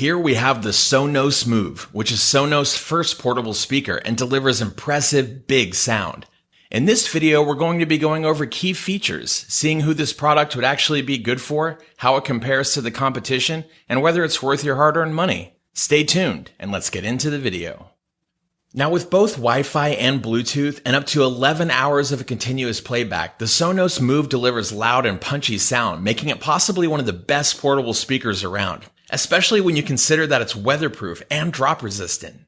Here we have the Sonos Move, which is Sonos' first portable speaker and delivers impressive big sound. In this video, we're going to be going over key features, seeing who this product would actually be good for, how it compares to the competition, and whether it's worth your hard-earned money. Stay tuned, and let's get into the video. Now, with both Wi-Fi and Bluetooth and up to 11 hours of continuous playback, the Sonos Move delivers loud and punchy sound, making it possibly one of the best portable speakers around, especially when you consider that it's weatherproof and drop resistant.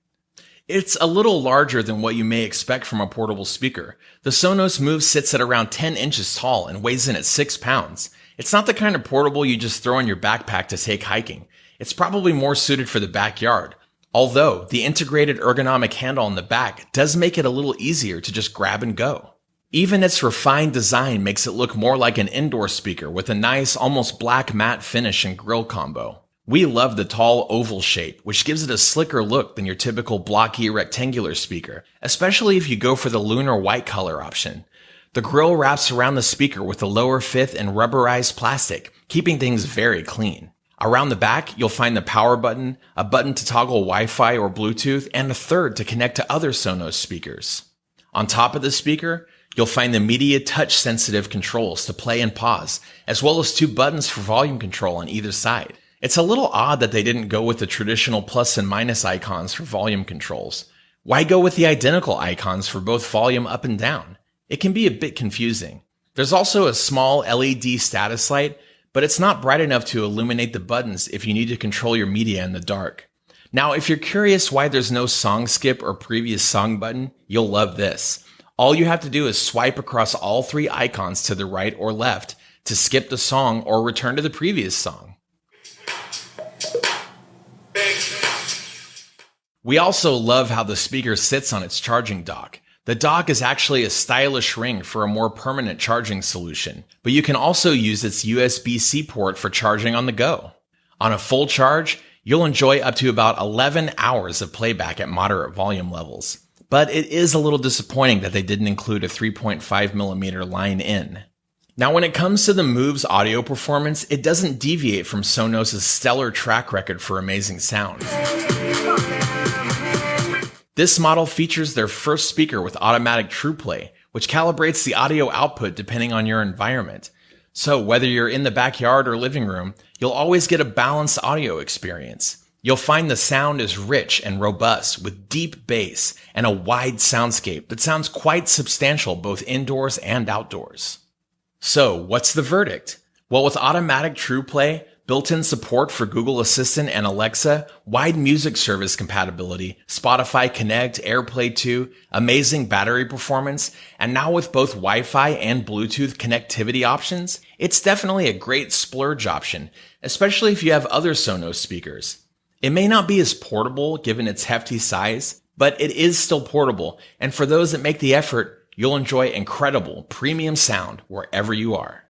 It's a little larger than what you may expect from a portable speaker. The Sonos Move sits at around 10 inches tall and weighs in at 6 pounds. It's not the kind of portable you just throw in your backpack to take hiking. It's probably more suited for the backyard. Although the integrated ergonomic handle on the back does make it a little easier to just grab and go. Even its refined design makes it look more like an indoor speaker with a nice, almost black matte finish and grille combo. We love the tall oval shape, which gives it a slicker look than your typical blocky rectangular speaker, especially if you go for the Lunar White color option. The grille wraps around the speaker with a lower fifth and rubberized plastic, keeping things very clean. Around the back, you'll find the power button, a button to toggle Wi-Fi or Bluetooth, and a third to connect to other Sonos speakers. On top of the speaker, you'll find the media touch-sensitive controls to play and pause, as well as 2 buttons for volume control on either side. It's a little odd that they didn't go with the traditional plus and minus icons for volume controls. Why go with the identical icons for both volume up and down? It can be a bit confusing. There's also a small LED status light, but it's not bright enough to illuminate the buttons if you need to control your media in the dark. Now, if you're curious why there's no song skip or previous song button, you'll love this. All you have to do is swipe across all 3 icons to the right or left to skip the song or return to the previous song. We also love how the speaker sits on its charging dock. The dock is actually a stylish ring for a more permanent charging solution, but you can also use its USB-C port for charging on the go. On a full charge, you'll enjoy up to about 11 hours of playback at moderate volume levels. But it is a little disappointing that they didn't include a 3.5mm line in. Now, when it comes to the Move's audio performance, it doesn't deviate from Sonos' stellar track record for amazing sound. This model features their first speaker with automatic TruePlay, which calibrates the audio output depending on your environment. So whether you're in the backyard or living room, you'll always get a balanced audio experience. You'll find the sound is rich and robust with deep bass and a wide soundscape that sounds quite substantial both indoors and outdoors. So what's the verdict? Well, with automatic TruePlay, built-in support for Google Assistant and Alexa, wide music service compatibility, Spotify Connect, AirPlay 2, amazing battery performance, and now with both Wi-Fi and Bluetooth connectivity options, it's definitely a great splurge option, especially if you have other Sonos speakers. It may not be as portable given its hefty size, but it is still portable, and for those that make the effort, you'll enjoy incredible premium sound wherever you are.